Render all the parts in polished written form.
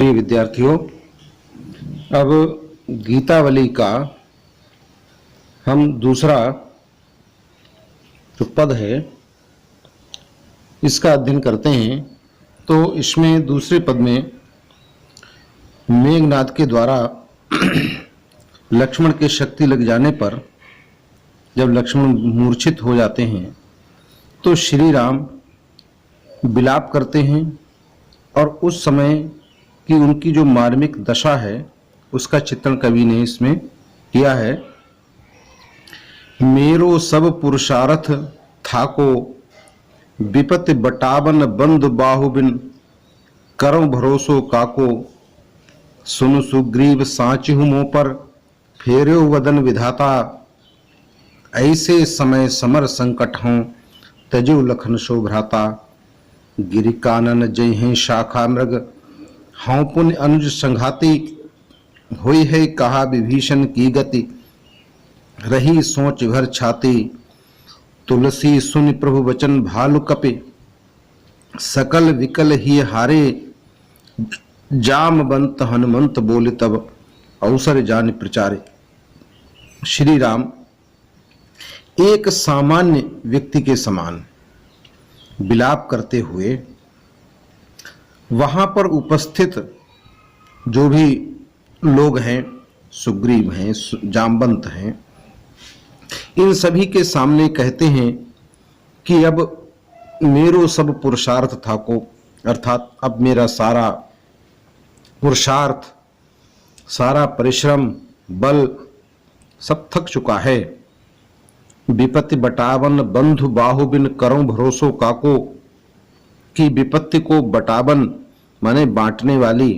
प्रिय विद्यार्थियों, अब गीतावली का हम दूसरा जो पद है इसका अध्ययन करते हैं। तो इसमें दूसरे पद में मेघनाद के द्वारा लक्ष्मण के शक्ति लग जाने पर जब लक्ष्मण मूर्छित हो जाते हैं तो श्री राम विलाप करते हैं और उस समय की उनकी जो मार्मिक दशा है उसका चित्रण कवि ने इसमें किया है। मेरो सब पुरुषार्थ थाको, विपत्ति बटावन बंधु बाहुबिन, करो भरोसो काको, सुनु सुग्रीव साचिहु मों पर, फेर्यो वदन विधाता, ऐसे समय समर संकट हों, तजो लखन शोभ्राता, गिरि कानन जय हैं शाखा मृग, हाँ पुण्य अनुज संघाती, हुई है कहा विभीषण की गति, रही सोच भर छाती, तुलसी सुनि प्रभु वचन भालु कपि, सकल विकल ही हारे, जामवंत हनुमंत बोले तब, अवसर जान प्रचारे। श्री राम एक सामान्य व्यक्ति के समान विलाप करते हुए वहां पर उपस्थित जो भी लोग हैं, सुग्रीव हैं, जामवंत हैं, इन सभी के सामने कहते हैं कि अब मेरो सब पुरुषार्थ था को, अर्थात अब मेरा सारा पुरुषार्थ, सारा परिश्रम, बल सब थक चुका है। विपत्ति बटावन बंधु बाहुबिन, करो भरोसो काको, की विपत्ति को बटावन माने बांटने वाली,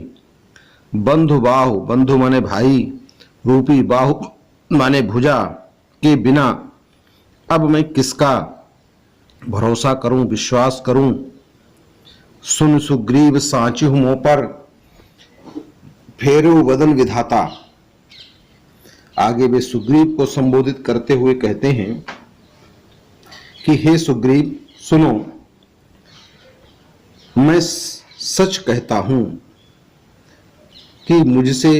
बंधु बाहु, बंधु माने भाई, रूपी बाहु माने भुजा के बिना अब मैं किसका भरोसा करूं, विश्वास करूं। सुन सुग्रीव साचिहु मों पर, फेर्यो वदन विधाता। आगे वे सुग्रीव को संबोधित करते हुए कहते हैं कि हे सुग्रीव सुनो, मैं सच कहता हूं कि मुझसे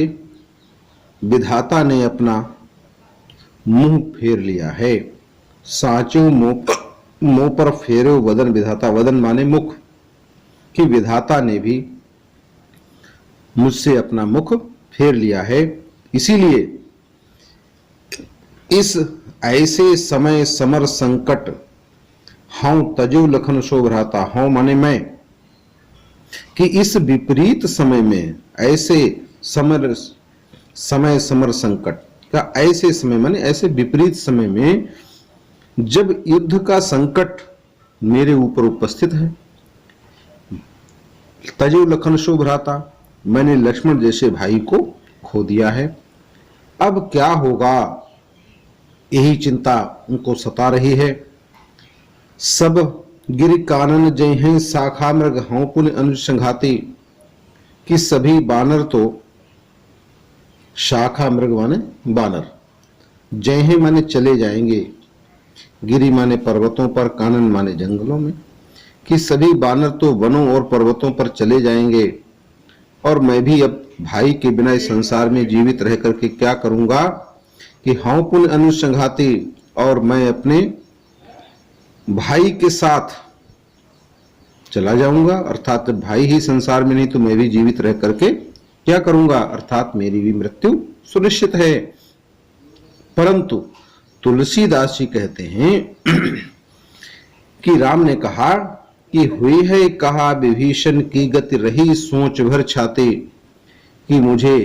विधाता ने अपना मुंह फेर लिया है। साचो मुंह पर फेरो वदन विधाता, वदन माने मुख, कि विधाता ने भी मुझसे अपना मुख फेर लिया है। इसीलिए इस ऐसे समय समर संकट, हाँ तजो लखन शोभ्राता, हाँ माने मैं, कि इस विपरीत समय में, ऐसे समय समर संकट का ऐसे समय माने ऐसे विपरीत समय में जब युद्ध का संकट मेरे ऊपर उपस्थित है, तजो लखन शोभ्राता, मैंने लक्ष्मण जैसे भाई को खो दिया है। अब क्या होगा, यही चिंता उनको सता रही है। सब गिरि कानन जय हैं शाखा मृग, हाँ पुण्य अनुज संघाती, कि सभी बानर तो, शाखा मृग माने बानर, जय हैं माने चले जाएंगे, गिरि माने पर्वतों पर, कानन माने जंगलों में, कि सभी बानर तो वनों और पर्वतों पर चले जाएंगे और मैं भी अब भाई के बिना इस संसार में जीवित रह करके क्या करूंगा, कि हाँ पुण्य अनुज संघाती, और मैं अपने भाई के साथ चला जाऊंगा, अर्थात भाई ही संसार में नहीं तो मैं भी जीवित रह करके क्या करूंगा, अर्थात मेरी भी मृत्यु सुनिश्चित है। परंतु तुलसीदास जी कहते हैं कि राम ने कहा कि हुई है कहा विभीषण की गति, रही सोच भर छाती, कि मुझे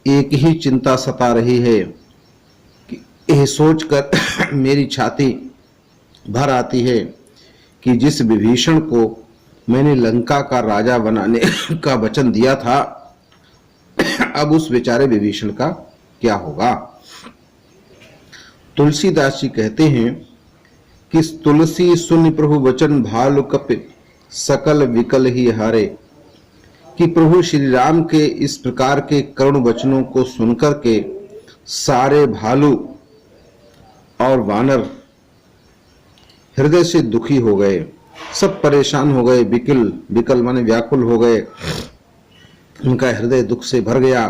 एक ही चिंता सता रही है कि यह सोचकर मेरी छाती भर आती है कि जिस विभीषण को मैंने लंका का राजा बनाने का वचन दिया था, अब उस बेचारे विभीषण का क्या होगा। तुलसीदास जी कहते हैं कि तुलसी सुनि प्रभु वचन भालु कपि, सकल विकल ही हारे, कि प्रभु श्री राम के इस प्रकार के करुण वचनों को सुनकर के सारे भालू और वानर हृदय से दुखी हो गए, सब परेशान हो गए, विकल, विकल माने व्याकुल हो गए, उनका हृदय दुख से भर गया।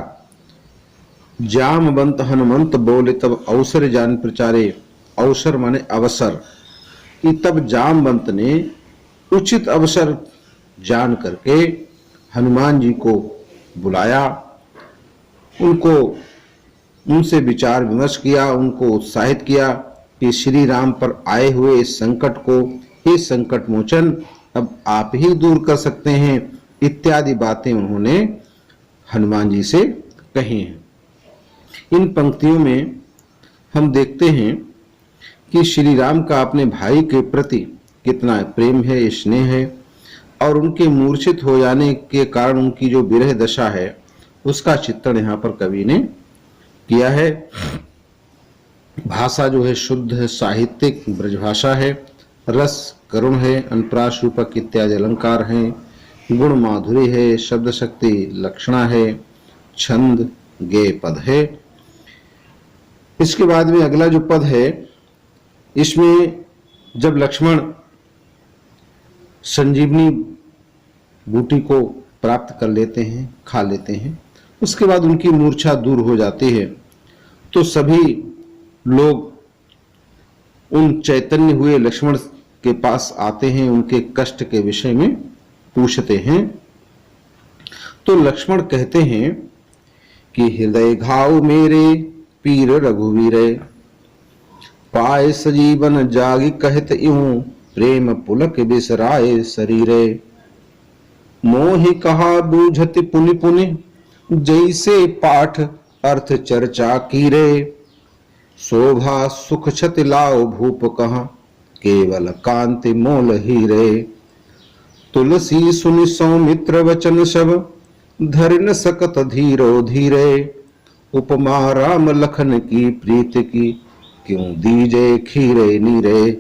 जामवंत हनुमंत बोले तब अवसर जान प्रचारे। अवसर माने अवसर, कि तब जामवंत ने उचित अवसर जान करके हनुमान जी को बुलाया, उनको उनसे विचार विमर्श किया, उनको उत्साहित किया कि श्री राम पर आए हुए इस संकट को, हे संकट मोचन, अब आप ही दूर कर सकते हैं, इत्यादि बातें उन्होंने हनुमान जी से कही हैं। इन पंक्तियों में हम देखते हैं कि श्री राम का अपने भाई के प्रति कितना प्रेम है, स्नेह है, और उनके मूर्छित हो जाने के कारण उनकी जो विरह दशा है उसका चित्रण यहाँ पर कवि ने किया है। भाषा जो है शुद्ध है, साहित्यिक ब्रजभाषा है, रस करुण है, अनुप्रास रूपक इत्यादि अलंकार हैं, गुण माधुरी है, शब्द शक्ति लक्षणा है, छंद गेय पद है। इसके बाद में अगला जो पद है, इसमें जब लक्ष्मण संजीवनी बूटी को प्राप्त कर लेते हैं, खा लेते हैं, उसके बाद उनकी मूर्छा दूर हो जाती है, तो सभी लोग उन चैतन्य हुए लक्ष्मण के पास आते हैं, उनके कष्ट के विषय में पूछते हैं। तो लक्ष्मण कहते हैं कि हृदय घाव मेरे पीर रघुवीरे, पाए सजीवन जागी कहत यूं, प्रेम पुलक बिसराए शरीरे। मोहि कहा बूझत पुनि पुनि, जैसे पाठ अर्थ चर्चा कीरे। शोभा सुख छति लाओ भूप कहा, केवल कांति मोल हीरे। तुलसी सुनि सौमित्र वचन सब, धर न सकत धीरो धीरे। उपमा राम लखन की प्रीत की, क्यों दीजे खीरे नीरे।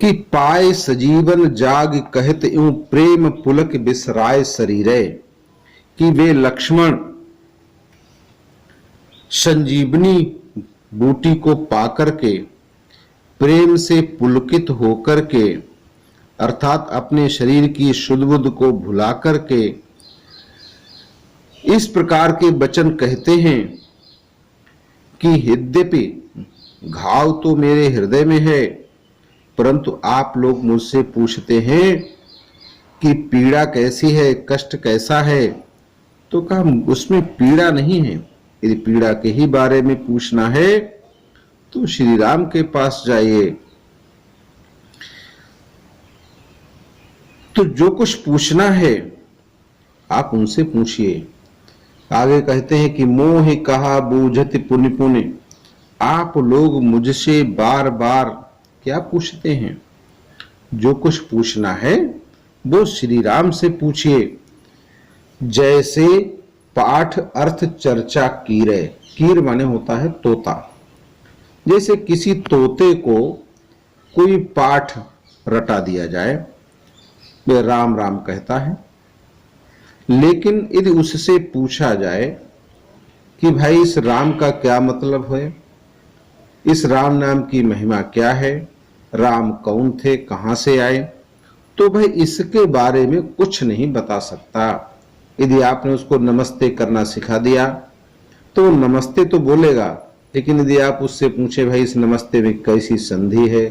कि पाए सजीवन जाग कहत यूं, प्रेम पुलक बिसराए शरीरे। कि वे लक्ष्मण संजीवनी बूटी को पाकर के, प्रेम से पुलकित होकर के, अर्थात अपने शरीर की शुद्ध बुद्ध को भुला करके इस प्रकार के वचन कहते हैं कि यद्यपि घाव तो मेरे हृदय में है, परंतु आप लोग मुझसे पूछते हैं कि पीड़ा कैसी है, कष्ट कैसा है, तो कहा उसमें पीड़ा नहीं है। यदि पीड़ा के ही बारे में पूछना है तो श्री राम के पास जाइए। तो जो कुछ पूछना है आप उनसे पूछिए। आगे कहते हैं कि मोह कहा बूझत पुनि पुनि, आप लोग मुझसे बार बार क्या पूछते हैं? जो कुछ पूछना है वो श्री राम से पूछिए। जैसे पाठ अर्थ चर्चा कीरे, कीर माने होता है तोता। जैसे किसी तोते को कोई पाठ रटा दिया जाए, वह राम राम कहता है, लेकिन यदि उससे पूछा जाए कि भाई इस राम का क्या मतलब है, इस राम नाम की महिमा क्या है, राम कौन थे, कहां से आए, तो भाई इसके बारे में कुछ नहीं बता सकता। यदि आपने उसको नमस्ते करना सिखा दिया तो नमस्ते तो बोलेगा, लेकिन यदि आप उससे पूछे भाई इस नमस्ते में कैसी संधि है,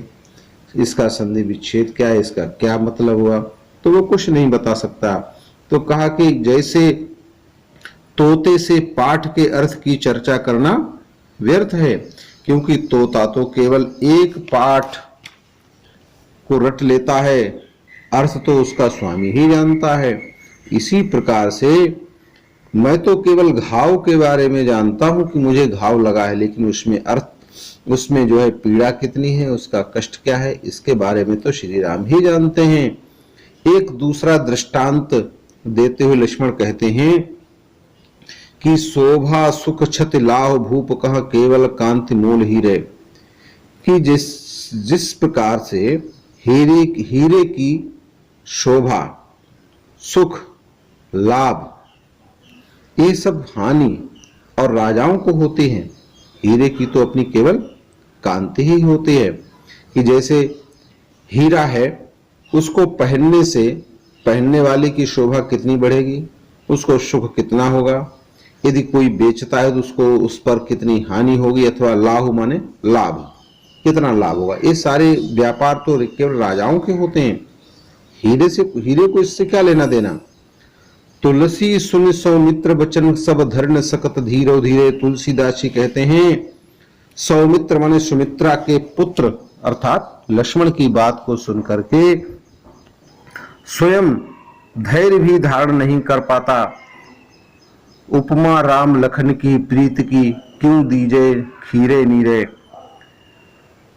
इसका संधि विच्छेद क्या है, इसका क्या मतलब हुआ, तो वो कुछ नहीं बता सकता। तो कहा कि जैसे तोते से पाठ के अर्थ की चर्चा करना व्यर्थ है, क्योंकि तोता तो केवल एक पाठ को रट लेता है, अर्थ तो उसका स्वामी ही जानता है। इसी प्रकार से मैं तो केवल घाव के बारे में जानता हूं कि मुझे घाव लगा है, लेकिन उसमें अर्थ, उसमें जो है पीड़ा कितनी है, उसका कष्ट क्या है, इसके बारे में तो श्री राम ही जानते हैं। एक दूसरा दृष्टांत देते हुए लक्ष्मण कहते हैं कि शोभा सुख छति लाभ भूप कह, केवल कांति मूल हीरे। कि जिस प्रकार से हीरे की शोभा, सुख, लाभ, ये सब हानि और राजाओं को होती है, हीरे की तो अपनी केवल कांति ही होती है। कि जैसे हीरा है, उसको पहनने से पहनने वाले की शोभा कितनी बढ़ेगी, उसको सुख कितना होगा, यदि कोई बेचता है तो उसको उस पर कितनी हानि होगी, अथवा लाभ माने लाभ, कितना लाभ होगा। ये सारे व्यापार तो केवल राजाओं के होते हैं। हीरे को इससे क्या लेना देना। तुलसी सुन सौमित्र बचन सब धर्न सकत धीरो धीरे। तुलसीदास जी कहते हैं सौमित्र माने सुमित्रा के पुत्र अर्थात लक्ष्मण की बात को सुनकर के स्वयं धैर्य भी धारण नहीं कर पाता। उपमा राम लखन की प्रीत की क्यों दीजे खीरे नीरे।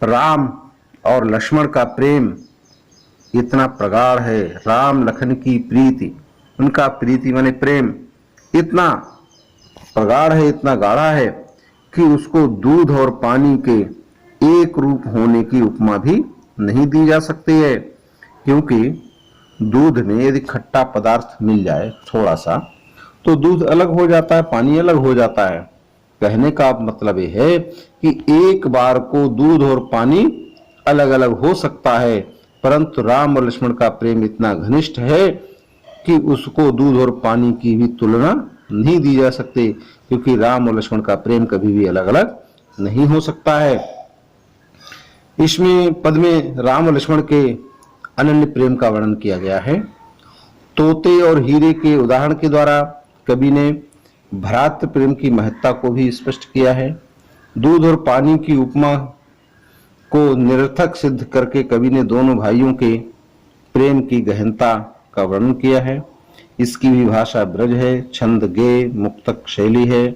राम और लक्ष्मण का प्रेम इतना प्रगाढ़ है, राम लखन की प्रीति, उनका प्रीति माने प्रेम इतना प्रगाढ़ है, इतना गाढ़ा है कि उसको दूध और पानी के एक रूप होने की उपमा भी नहीं दी जा सकती है। क्योंकि दूध में यदि खट्टा पदार्थ मिल जाए थोड़ा सा तो दूध अलग हो जाता है, पानी अलग हो जाता है। कहने का मतलब यह है कि एक बार को दूध और पानी अलग अलग हो सकता है, परंतु राम और लक्ष्मण का प्रेम इतना घनिष्ठ है कि उसको दूध और पानी की भी तुलना नहीं दी जा सकती, क्योंकि राम और लक्ष्मण का प्रेम कभी भी अलग अलग नहीं हो सकता है। इसमें पद में राम और लक्ष्मण के अनन्य प्रेम का वर्णन किया गया है। तोते और हीरे के उदाहरण के द्वारा कवि ने भ्रातृ प्रेम की महत्ता को भी स्पष्ट किया है। दूध और पानी की उपमा को निरर्थक सिद्ध करके कवि ने दोनों भाइयों के प्रेम की गहनता का वर्णन किया है। इसकी भी भाषा ब्रज है, छंद गेय मुक्तक शैली है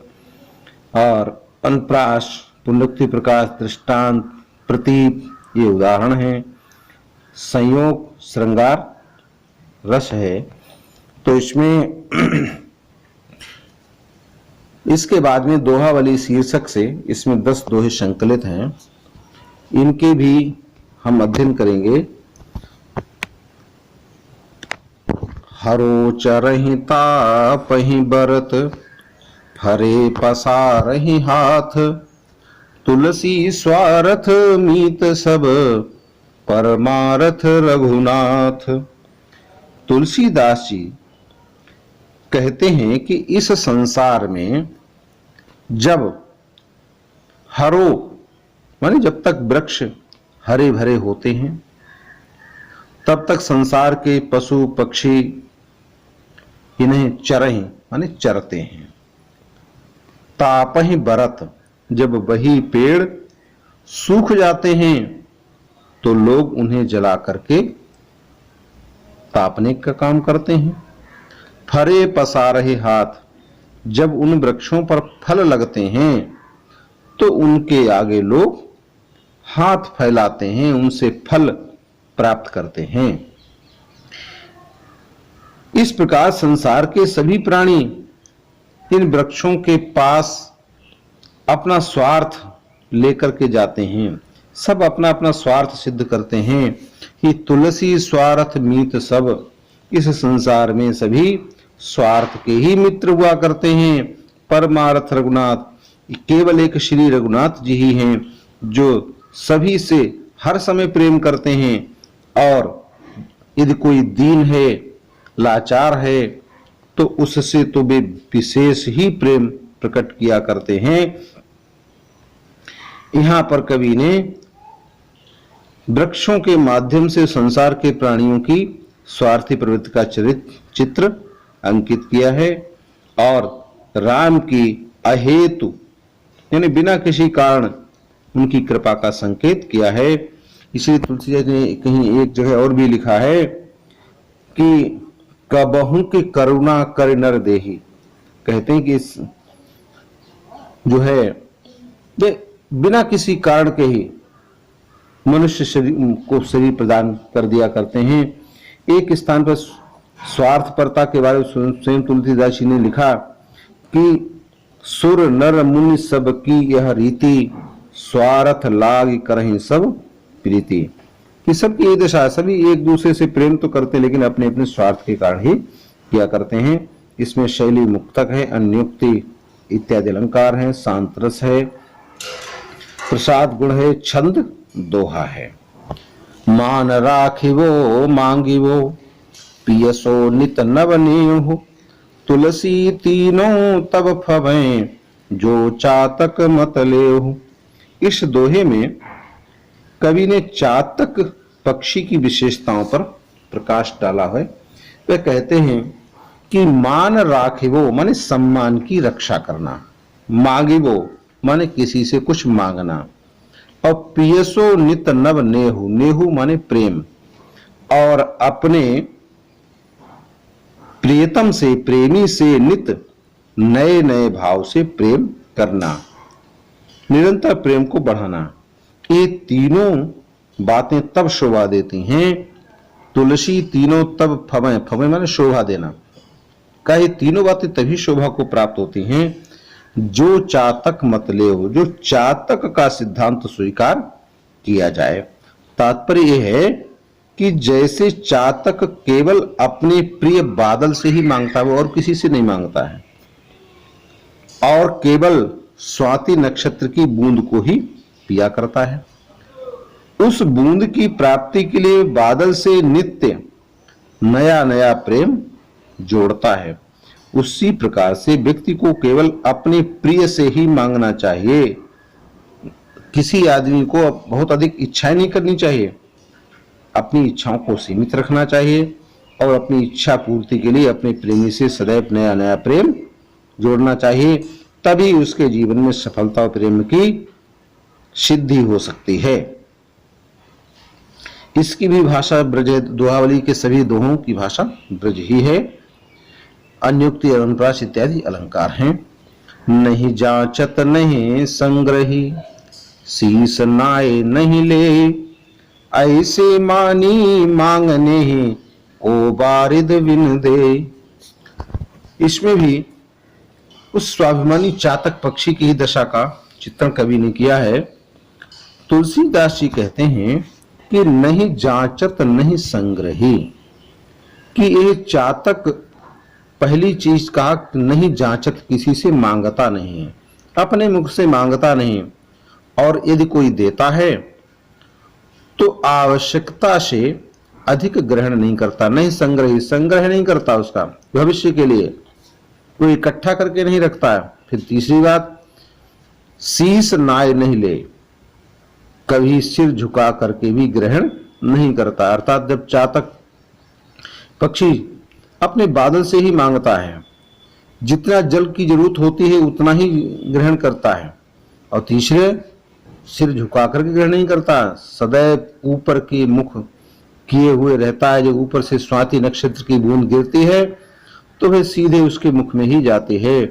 और अनप्राश पुनरुक्ति प्रकाश दृष्टांत प्रतीप ये उदाहरण है। संयोग श्रृंगार रस है। तो इसमें इसके बाद में दोहावली शीर्षक से इसमें 10 दोहे संकलित हैं, इनके भी हम अध्ययन करेंगे। हरो चरहि तापहि बरत फरे पसारहि हाथ। तुलसी स्वार्थ मीत सब परमारथ रघुनाथ। तुलसीदास जी कहते हैं कि इस संसार में जब हरो माने जब तक वृक्ष हरे भरे होते हैं तब तक संसार के पशु पक्षी इन्हें चरहि माने चरते हैं। तापहि बरत जब वही पेड़ सूख जाते हैं तो लोग उन्हें जला करके तापने का काम करते हैं। फरे पसारहे हाथ जब उन वृक्षों पर फल लगते हैं तो उनके आगे लोग हाथ फैलाते हैं, उनसे फल प्राप्त करते हैं। इस प्रकार संसार के सभी प्राणी इन वृक्षों के पास अपना स्वार्थ लेकर के जाते हैं। सब अपना अपना स्वार्थ सिद्ध करते हैं कि तुलसी स्वार्थ मीत सब। इस संसार में सभी स्वार्थ के ही मित्र हुआ करते हैं। परमार्थ रघुनाथ केवल एक श्री रघुनाथ जी ही हैं जो सभी से हर समय प्रेम करते हैं। और यदि कोई दीन है लाचार है तो उससे तो वे विशेष ही प्रेम प्रकट किया करते हैं। यहां पर कवि ने वृक्षों के माध्यम से संसार के प्राणियों की स्वार्थी प्रवृत्ति का चित्र अंकित किया है और राम की अहेतु यानी बिना किसी कारण उनकी कृपा का संकेत किया है। इसलिए तुलसीदास ने कहीं एक जगह और भी लिखा है कि कबहू की करुणा कर नर देही। कहते हैं कि इस जो है वे बिना किसी कारण के ही मनुष्य शरीर को शरीर प्रदान कर दिया करते हैं। एक स्थान पर स्वार्थपरता के बारे में स्वयं तुलसीदास जी ने लिखा कि सुर नर मुनि सब की यह रीति स्वार्थ लाग करहि सब प्रीति। कि सबकी ये दशा है, सभी एक दूसरे से प्रेम तो करते लेकिन अपने अपने स्वार्थ के कारण ही किया करते हैं। इसमें शैली मुक्तक है, अन्योक्ति इत्यादि अलंकार है, शांत रस है, प्रसाद गुण है, छंद दोहा है। मान राखिवो मांगिवो पियसो नित नवनीहु तुलसी तीनों तब फवें, जो चातक मत लेहु। इस दोहे में कवि ने चातक पक्षी की विशेषताओं पर प्रकाश डाला है। वे कहते हैं कि मान राखिवो माने सम्मान की रक्षा करना, मांगिवो माने किसी से कुछ मांगना, और पियसो नित नव नेहु, नेहु माने प्रेम, और अपने प्रियतम से प्रेमी से नित नए नए भाव से प्रेम करना, निरंतर प्रेम को बढ़ाना। ये तीनों बातें तब शोभा देती हैं, तुलसी तीनों तब फवें, फवें माने शोभा देना, का ये तीनों बातें तभी शोभा को प्राप्त होती हैं जो चातक मत ले हो, जो चातक का सिद्धांत स्वीकार किया जाए। तात्पर्य यह है कि जैसे चातक केवल अपने प्रिय बादल से ही मांगता है, और किसी से नहीं मांगता है, और केवल स्वाति नक्षत्र की बूंद को ही पिया करता है, उस बूंद की प्राप्ति के लिए बादल से नित्य नया नया प्रेम जोड़ता है, उसी प्रकार से व्यक्ति को केवल अपने प्रिय से ही मांगना चाहिए। किसी आदमी को बहुत अधिक इच्छाएं नहीं करनी चाहिए, अपनी इच्छाओं को सीमित रखना चाहिए, और अपनी इच्छा पूर्ति के लिए अपने प्रेमी से सदैव नया नया प्रेम जोड़ना चाहिए। तभी उसके जीवन में सफलता और प्रेम की सिद्धि हो सकती है। इसकी भी भाषा ब्रज है, दोहावली के सभी दोहों की भाषा ब्रज ही है। अन्युक्ति अनुप्रास इत्यादि अलंकार हैं। नहीं जांचत नहीं संग्रही, शीस नाय नहीं ले, ऐसे मानी मांगने को बारिद विन दे। इसमें भी उस स्वाभिमानी चातक पक्षी की ही दशा का चित्रण कवि ने किया है। तुलसीदास जी कहते हैं कि नहीं जांचत नहीं संग्रही, कि ये चातक पहली चीज कहा नहीं जांचत, किसी से मांगता नहीं है, अपने मुख से मांगता नहीं, और यदि कोई देता है तो आवश्यकता से अधिक ग्रहण नहीं करता। नहीं संग्रही, संग्रह नहीं करता उसका भविष्य के लिए, कोई इकट्ठा करके नहीं रखता है। फिर तीसरी बात, शीस नाय नहीं ले, कभी सिर झुका करके भी ग्रहण नहीं करता। अर्थात जब चातक पक्षी अपने बादल से ही मांगता है, जितना जल की जरूरत होती है उतना ही ग्रहण करता है, और तीसरे सिर झुका करके ग्रहण नहीं करता, सदैव ऊपर के मुख किए हुए रहता है। जो ऊपर से स्वाति नक्षत्र की बूंद गिरती है तो वह सीधे उसके मुख में ही जाती है।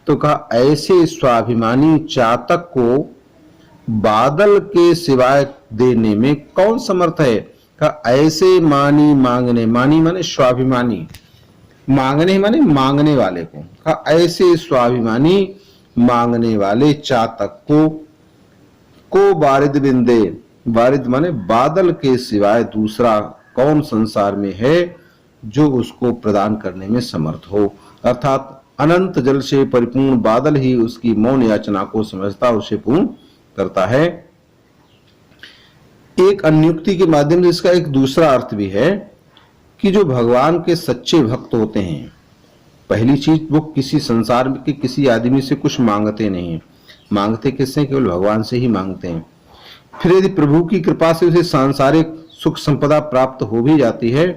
तो कहा ऐसे स्वाभिमानी चातक को बादल के सिवाय देने में कौन समर्थ है। कहा ऐसे मानी मांगने, मानी माने स्वाभिमानी, मांगने माने मांगने वाले को। कहा ऐसे स्वाभिमानी मांगने वाले चातक को बारिद बिंदे, बारिद माने बादल के सिवाय दूसरा कौन संसार में है जो उसको प्रदान करने में समर्थ हो। अर्थात अनंत जल से परिपूर्ण बादल ही उसकी मौन याचना को समझता, उसे पूर्ण करता है। एक अन्युक्ति के माध्यम से इसका एक दूसरा अर्थ भी है कि जो भगवान के सच्चे भक्त होते हैं, पहली चीज वो किसी संसार के किसी आदमी से कुछ मांगते नहीं, मांगते किससे, केवल भगवान से ही मांगते हैं। फिर यदि प्रभु की कृपा से उसे सांसारिक सुख संपदा प्राप्त हो भी जाती है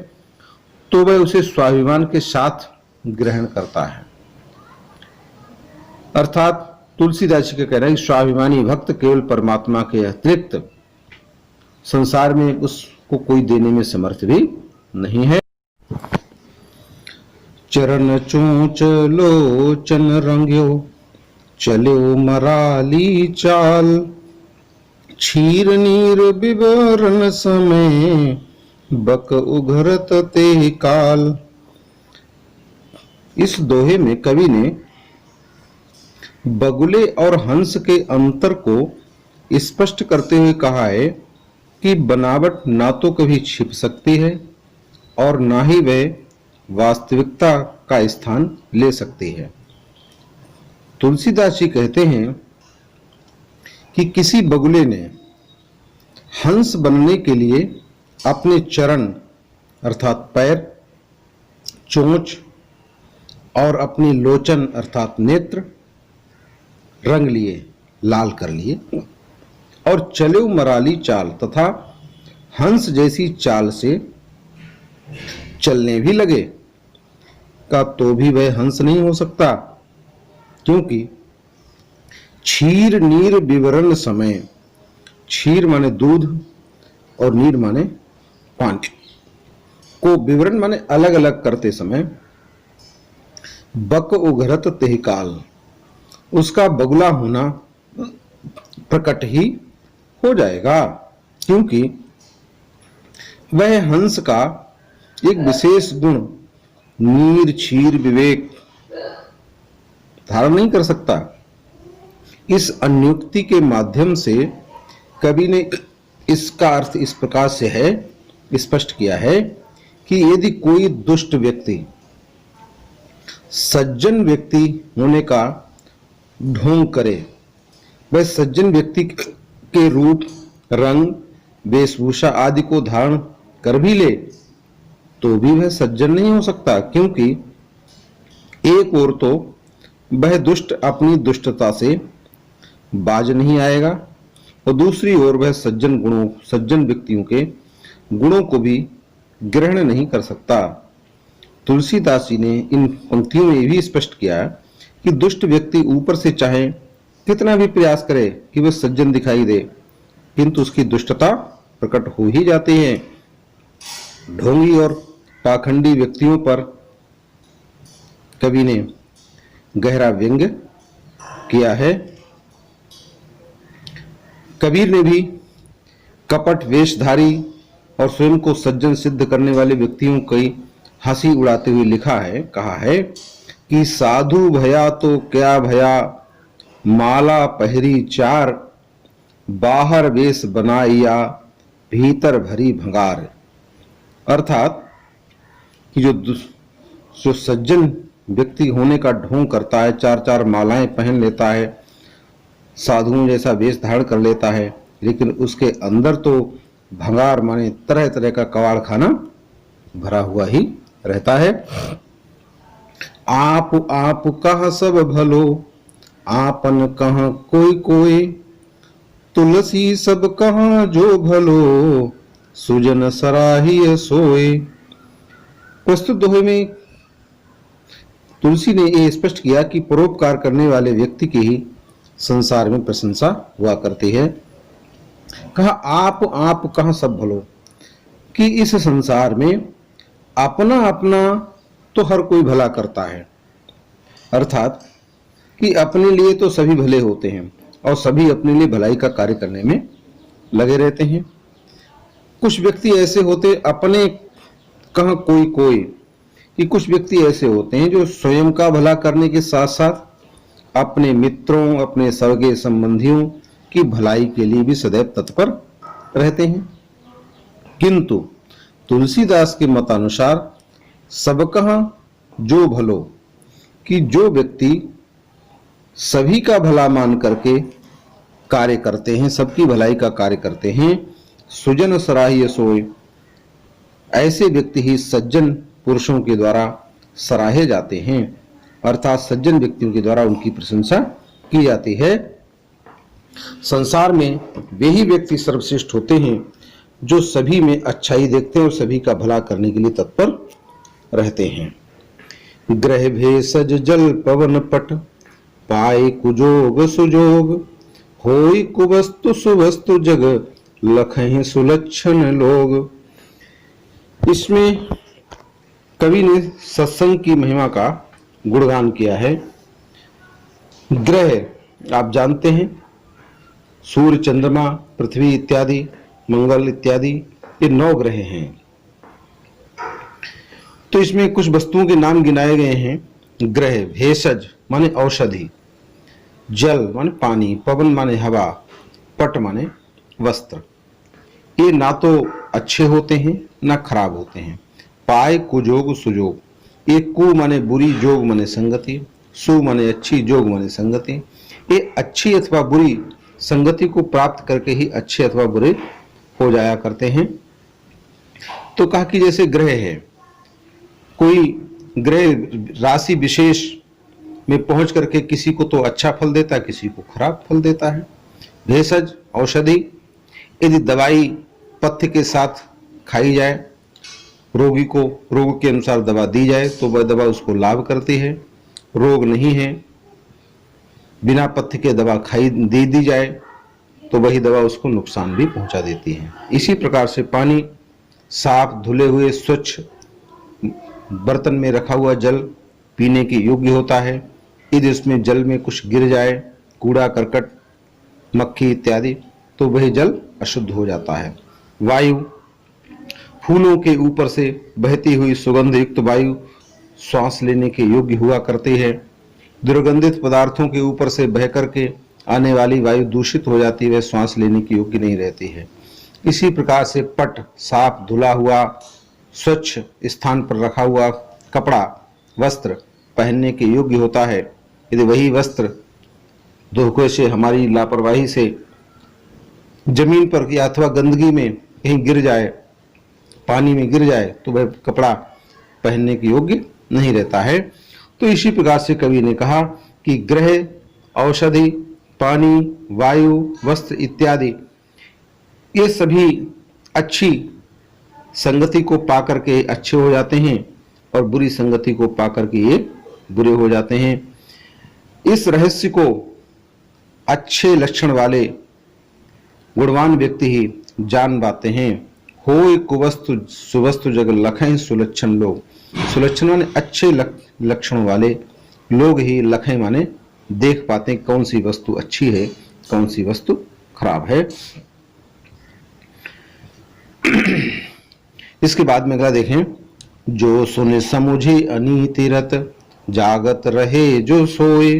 तो वह उसे स्वाभिमान के साथ ग्रहण करता है। अर्थात तुलसीदास जी का कहना है कि स्वाभिमानी भक्त केवल परमात्मा के अतिरिक्त संसार में उसको कोई देने में समर्थ भी नहीं है। चरण चोंच लोचन रंग्यो, चलो मराली चाल, क्षीर नीर विवरण समय, बक उघरत ते काल। इस दोहे में कवि ने बगुले और हंस के अंतर को स्पष्ट करते हुए कहा है कि बनावट ना तो कभी छिप सकती है और ना ही वह वास्तविकता का स्थान ले सकती है। तुलसीदास जी कहते हैं कि किसी बगुले ने हंस बनने के लिए अपने चरण अर्थात पैर, चोंच और अपनी लोचन अर्थात नेत्र रंग लिए, लाल कर लिए, और चले मराली चाल तथा हंस जैसी चाल से चलने भी लगे, का तो भी वह हंस नहीं हो सकता, क्योंकि क्षीर नीर विवरण समय, क्षीर माने दूध और नीर माने पानी को विवरण माने अलग अलग करते समय, बक उघरत तेहकाल, उसका बगुला होना प्रकट ही हो जाएगा, क्योंकि वह हंस का एक विशेष गुण नीर क्षीर विवेक धारण नहीं कर सकता। इस अन्युक्ति के माध्यम से कवि ने इसका अर्थ इस प्रकार से है, स्पष्ट किया है कि यदि कोई दुष्ट व्यक्ति सज्जन व्यक्ति होने का ढोंग करे, वह सज्जन व्यक्ति के रूप, रंग, वेशभूषा आदि को धारण कर भी ले, तो भी वह सज्जन नहीं हो सकता, क्योंकि एक ओर तो वह दुष्ट अपनी दुष्टता से बाज नहीं आएगा और दूसरी ओर वह सज्जन व्यक्तियों के गुणों को भी ग्रहण नहीं कर सकता। तुलसीदास जी ने इन पंक्तियों में भी स्पष्ट किया कि दुष्ट व्यक्ति ऊपर से चाहे कितना भी प्रयास करे कि वह सज्जन दिखाई दे, किंतु उसकी दुष्टता प्रकट हो ही जाती है। ढोंगी और पाखंडी व्यक्तियों पर कवि ने गहरा व्यंग्य किया है। कबीर ने भी कपट वेशधारी और स्वयं को सज्जन सिद्ध करने वाले व्यक्तियों की हंसी उड़ाते हुए लिखा है, कहा है कि साधु भया तो क्या भया, माला पहरी चार, बाहर वेश बनाया, भीतर भरी भंगार। अर्थात कि जो सज्जन व्यक्ति होने का ढोंग करता है, चार चार मालाएं पहन लेता है, साधुओं जैसा वेश धारण कर लेता है, लेकिन उसके अंदर तो भंगार माने तरह तरह का कबाड़ खाना भरा हुआ ही रहता है। आप कह सब भलो, आपन कह कोई कोई, तुलसी सब कहा जो भलो, सुजन सराहिय सोए। प्रस्तुत दोहे में तुलसी ने यह स्पष्ट किया कि परोपकार करने वाले व्यक्ति की ही संसार में प्रशंसा हुआ करती है। कहा आप कहा सब भलो, कि इस संसार में अपना अपना तो हर कोई भला करता है, अर्थात कि अपने लिए तो सभी भले होते हैं और सभी अपने लिए भलाई का कार्य करने में लगे रहते हैं। कुछ व्यक्ति ऐसे होते, अपने कहा कोई कोई, कि कुछ व्यक्ति ऐसे होते हैं जो स्वयं का भला करने के साथ साथ अपने मित्रों, अपने सगे संबंधियों की भलाई के लिए भी सदैव तत्पर रहते हैं। किंतु तुलसीदास के मतानुसार सब कहा जो भलो, कि जो व्यक्ति सभी का भला मान करके कार्य करते हैं, सबकी भलाई का कार्य करते हैं, सुजन सराहिय सोए, ऐसे व्यक्ति ही सज्जन पुरुषों के द्वारा सराहे जाते हैं, अर्थात सज्जन व्यक्तियों के द्वारा उनकी प्रशंसा की जाती है। संसार में वे ही व्यक्ति सर्वश्रेष्ठ होते हैं जो सभी में अच्छाई देखते हैं और सभी का भला करने के लिए तत्पर रहते हैं। ग्रह भेषज जल पवन पट, पाए कुजोग सुजोग, होई कुवस्तु सुवस्तु जग, लखहि सुलक्षण लोग। इसमें कवि ने सत्संग की महिमा का गुणगान किया है। ग्रह आप जानते हैं, सूर्य, चंद्रमा, पृथ्वी इत्यादि, मंगल इत्यादि, ये 9 ग्रह हैं। तो इसमें कुछ वस्तुओं के नाम गिनाए गए हैं। ग्रह, भेषज माने औषधि, जल माने पानी, पवन माने हवा, पट माने वस्त्र। ये ना तो अच्छे होते हैं ना खराब होते हैं। पाए कुजोग सुजोग, ये कु माने बुरी, जोग माने संगति, सु माने अच्छी, जोग माने संगति। ये अच्छी अथवा बुरी संगति को प्राप्त करके ही अच्छे अथवा बुरे हो जाया करते हैं। तो कहा कि जैसे ग्रह है, कोई ग्रह राशि विशेष में पहुंच करके किसी को तो अच्छा फल देता है, किसी को खराब फल देता है। भेषज औषधि यदि दवाई पथ्य के साथ खाई जाए, रोगी को रोग के अनुसार दवा दी जाए तो वह दवा उसको लाभ करती है। रोग नहीं है, बिना पथ्य के दवा खाई दे दी जाए तो वही दवा उसको नुकसान भी पहुंचा देती है। इसी प्रकार से पानी साफ धुले हुए स्वच्छ बर्तन में रखा हुआ जल पीने के योग्य होता है। यदि उसमें जल में कुछ गिर जाए, कूड़ा करकट, मक्खी इत्यादि, तो वही जल अशुद्ध हो जाता है। वायु, फूलों के ऊपर से बहती हुई सुगंध युक्त वायु श्वास लेने के योग्य हुआ करती है। दुर्गंधित पदार्थों के ऊपर से बह करके आने वाली वायु दूषित हो जाती है, वह श्वास लेने की योग्य नहीं रहती है। इसी प्रकार से पट साफ धुला हुआ स्वच्छ स्थान पर रखा हुआ कपड़ा वस्त्र पहनने के योग्य होता है। यदि वही वस्त्र धोखे से, हमारी लापरवाही से जमीन पर या अथवा गंदगी में कहीं गिर जाए, पानी में गिर जाए, तो वह कपड़ा पहनने के योग्य नहीं रहता है। तो इसी प्रकार से कवि ने कहा कि ग्रह, औषधि, पानी, वायु, वस्त्र इत्यादि ये सभी अच्छी संगति को पाकर के अच्छे हो जाते हैं और बुरी संगति को पाकर के ये बुरे हो जाते हैं। इस रहस्य को अच्छे लक्षण वाले गुणवान व्यक्ति ही जान पाते हैं। होय कुवस्तु सुवस्तु जग लखें सुलक्षण लोग। सुलक्षण माने अच्छे लक्षण वाले लोग ही लखें माने देख पाते हैं कौन सी वस्तु अच्छी है, कौन सी वस्तु खराब है। इसके बाद में अगला देखें, जो सुने समुझे अनीति रत जागत रहे जो सोए,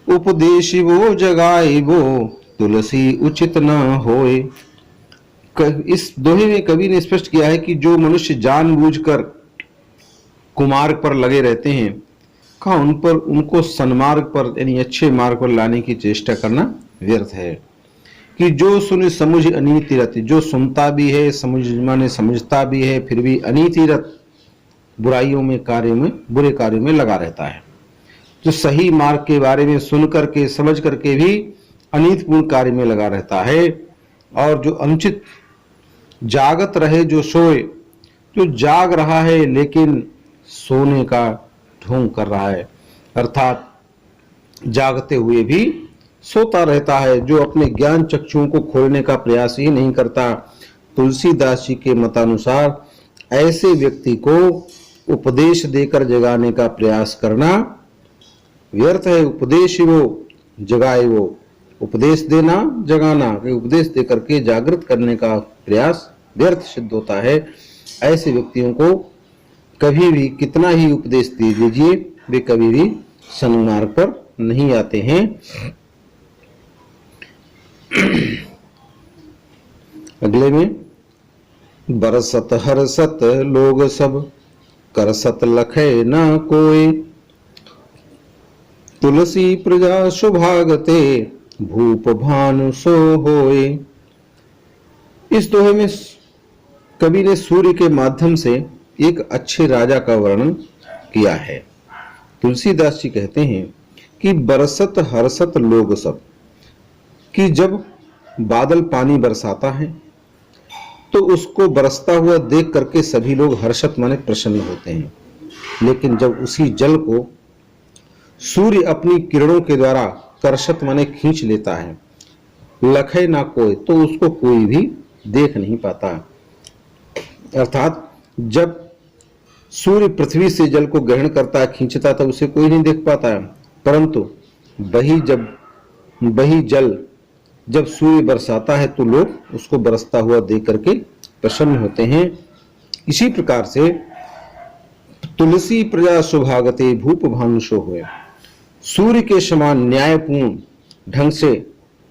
उपदेश वो जगाए वो तुलसी उचित न होए। इस दोहे में कवि ने स्पष्ट किया है कि जो मनुष्य जानबूझकर कुमार्ग पर लगे रहते हैं, का उन पर उनको सन्मार्ग पर यानी अच्छे मार्ग पर लाने की चेष्टा करना व्यर्थ है। कि जो सुन समुझ अनीति रत, जो सुनता भी है, समझ माने समझता भी है, फिर भी अनीति रत बुराइयों में, कार्यों में, बुरे कार्यों में लगा रहता है। जो सही मार्ग के बारे में सुन करके समझ करके भी अनीतिपूर्ण कार्य में लगा रहता है। और जो अनुचित जागत रहे जो सोए, जो जाग रहा है लेकिन सोने का ढोंग कर रहा है, अर्थात जागते हुए भी सोता रहता है, जो अपने ज्ञान चक्षुओं को खोलने का प्रयास ही नहीं करता। तुलसीदास जी के मतानुसार ऐसे व्यक्ति को उपदेश देकर जगाने का प्रयास करना व्यर्थ है। उपदेश वो जगाए वो, उपदेश देना जगाना, उपदेश देकर के जागृत करने का प्रयास व्यर्थ सिद्ध होता है। ऐसे व्यक्तियों को कभी भी कितना ही उपदेश दे दीजिए, वे कभी भी सन्मार्ग पर नहीं आते हैं। अगले में, बरसत हरसत लोग सब करसत लखे न कोई, तुलसी प्रजा सुभागते भूप भानु सो होए। इस दोहे में कवि ने सूर्य के माध्यम से एक अच्छे राजा का वर्णन किया है। तुलसीदास जी कहते हैं कि बरसत हरसत लोग सब, कि जब बादल पानी बरसाता है तो उसको बरसता हुआ देख करके सभी लोग हर्षत माने प्रसन्न होते हैं। लेकिन जब उसी जल को सूर्य अपनी किरणों के द्वारा कर्षत माने खींच लेता है, लखे ना कोई, तो उसको कोई भी देख नहीं पाता। अर्थात जब सूर्य पृथ्वी से जल को ग्रहण करता है, खींचता है, तब उसे कोई नहीं देख पाता है। परंतु वही जल जब सूर्य बरसाता है तो लोग उसको बरसता हुआ देख करके प्रसन्न होते हैं। इसी प्रकार से तुलसी प्रजा सुभागते भूप भानुषो हुए, सूर्य के समान न्यायपूर्ण ढंग से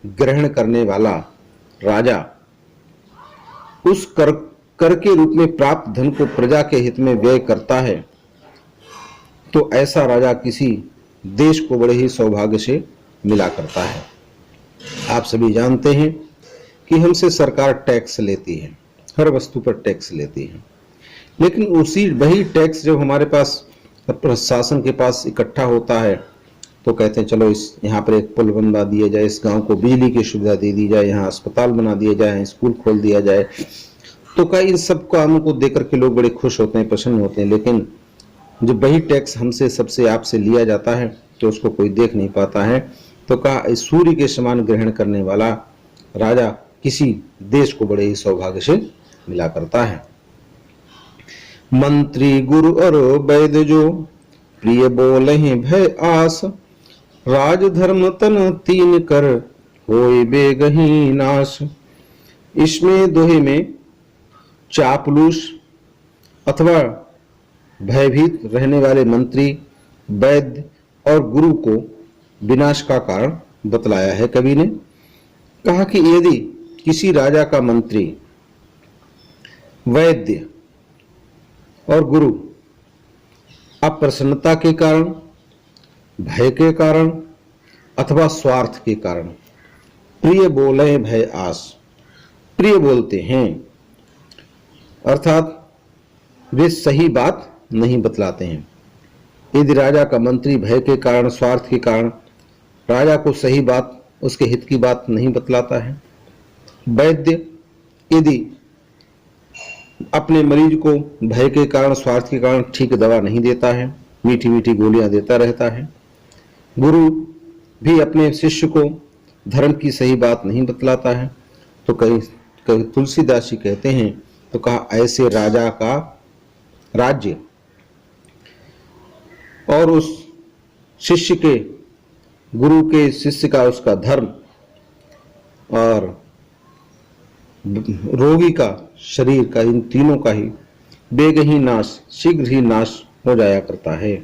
ग्रहण करने वाला राजा उस कर के रूप में प्राप्त धन को प्रजा के हित में व्यय करता है, तो ऐसा राजा किसी देश को बड़े ही सौभाग्य से मिला करता है। आप सभी जानते हैं कि हमसे सरकार टैक्स लेती है, हर वस्तु पर टैक्स लेती है, लेकिन उसी वही टैक्स जब हमारे पास प्रशासन के पास इकट्ठा होता है तो कहते हैं चलो इस यहाँ पर एक पुल बनवा दिया जाए, इस गांव को बिजली की सुविधा दे दी जाए, यहाँ अस्पताल बना दिया जाए, स्कूल खोल दिया जाए। तो क्या इन सब कामों को देकर के लोग बड़े खुश होते हैं, प्रसन्न होते हैं। लेकिन जब वही टैक्स हमसे सबसे आपसे लिया जाता है तो उसको कोई देख नहीं पाता है। तो कहा सूर्य के समान ग्रहण करने वाला राजा किसी देश को बड़े ही सौभाग्य से मिला करता है। मंत्री गुरु और वैद्य जो प्रिय बोले भय आस, राज धर्म तन तीन कर होए बेगही नाश। इसमें दोहे में चापलूस अथवा भयभीत रहने वाले मंत्री, वैद्य और गुरु को विनाश का कारण बतलाया है। कवि ने कहा कि यदि किसी राजा का मंत्री, वैद्य और गुरु अप्रसन्नता के कारण, भय के कारण अथवा स्वार्थ के कारण प्रिय बोले भय आस, प्रिय बोलते हैं अर्थात वे सही बात नहीं बतलाते हैं। यदि राजा का मंत्री भय के कारण, स्वार्थ के कारण राजा को सही बात, उसके हित की बात नहीं बतलाता है। वैद्य यदि अपने मरीज को भय के कारण, स्वार्थ के कारण ठीक दवा नहीं देता है, मीठी मीठी गोलियां देता रहता है। गुरु भी अपने शिष्य को धर्म की सही बात नहीं बतलाता है। तो कहीं तुलसीदास जी कहते हैं, तो कहा ऐसे राजा का राज्य और उस शिष्य के, गुरु के शिष्य का उसका धर्म और रोगी का शरीर का, इन तीनों का ही बेग ही नाश, शीघ्र ही नाश हो जाया करता है।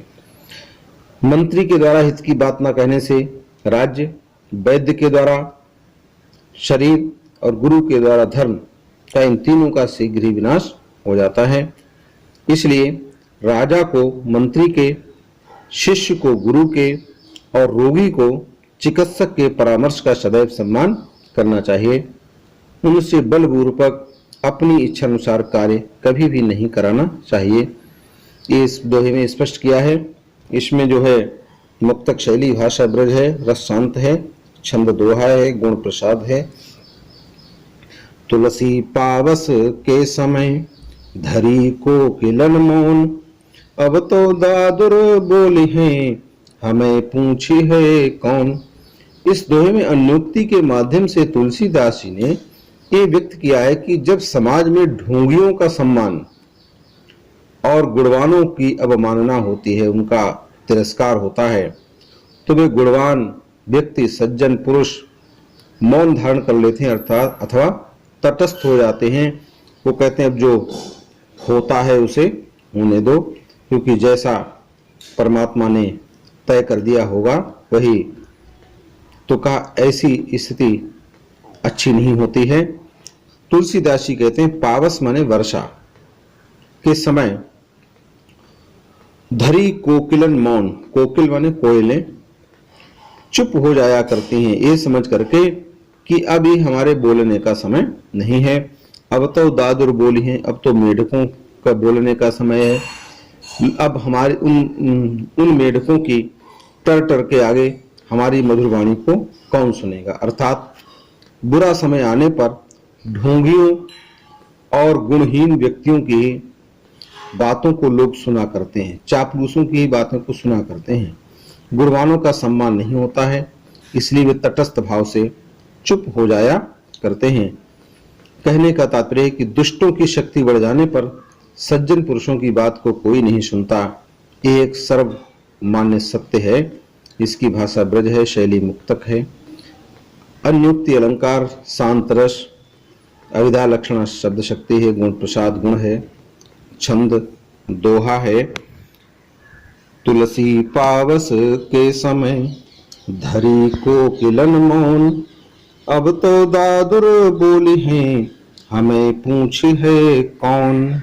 मंत्री के द्वारा हित की बात न कहने से राज्य, वैद्य के द्वारा शरीर और गुरु के द्वारा धर्म का, इन तीनों का शीघ्र ही विनाश हो जाता है। इसलिए राजा को मंत्री के, शिष्य को गुरु के और रोगी को चिकित्सक के परामर्श का सदैव सम्मान करना चाहिए। उनसे बलपूर्वक अपनी इच्छा अनुसार कार्य कभी भी नहीं कराना चाहिए। ये इस दोहे में स्पष्ट किया है। इसमें जो है मुक्तक शैली, भाषा ब्रज है, रस शांत है, छंद दोहा है, गुण प्रसाद है। तुलसी पावस के समय धरी को किलन मौन, अब तो दादुर बोली है हमें पूछी है कौन। इस दोहे में अन्योक्ति के माध्यम से तुलसीदास जी ने ये व्यक्त किया है कि जब समाज में ढोंगियों का सम्मान और गुणवानों की अवमानना होती है, उनका तिरस्कार होता है, तो वे गुणवान व्यक्ति, सज्जन पुरुष मौन धारण कर लेते हैं अर्थात अथवा तटस्थ हो जाते हैं। वो कहते हैं अब जो होता है उसे होने दो, क्योंकि जैसा परमात्मा ने तय कर दिया होगा वही। तो कहा ऐसी स्थिति अच्छी नहीं होती है। तुलसीदास जी कहते हैं पावस माने वर्षा के समय धरी कोकिलन मौन, कोकिल माने कोयलें चुप हो जाया करती हैं, ये समझ करके कि अभी हमारे बोलने का समय नहीं है। अब तो दादुर बोली है, अब तो मेढकों का बोलने का समय है। अब हमारे उन मेढकों की टर टर के आगे हमारी मधुर वाणी को कौन सुनेगा। अर्थात बुरा समय आने पर ढोंगियों और गुणहीन व्यक्तियों की बातों को लोग सुना करते हैं, चापलूसों की बातों को सुना करते हैं। गुणवानों का सम्मान नहीं होता है, इसलिए वे तटस्थ भाव से चुप हो जाया करते हैं। कहने का तात्पर्य है कि दुष्टों की शक्ति बढ़ जाने पर सज्जन पुरुषों की बात को कोई नहीं सुनता। ये एक सर्वमान्य सत्य है। इसकी भाषा ब्रज है, शैली मुक्तक है, अन्युक्ति अलंकार, शांत रस, अविधा लक्षण शब्द शक्ति है, गुण प्रसाद गुण है, छंद दोहा है। तुलसी पावस के समय धरी को किलन मौन, अब तो दादुर बोली है हमें पूछ है कौन।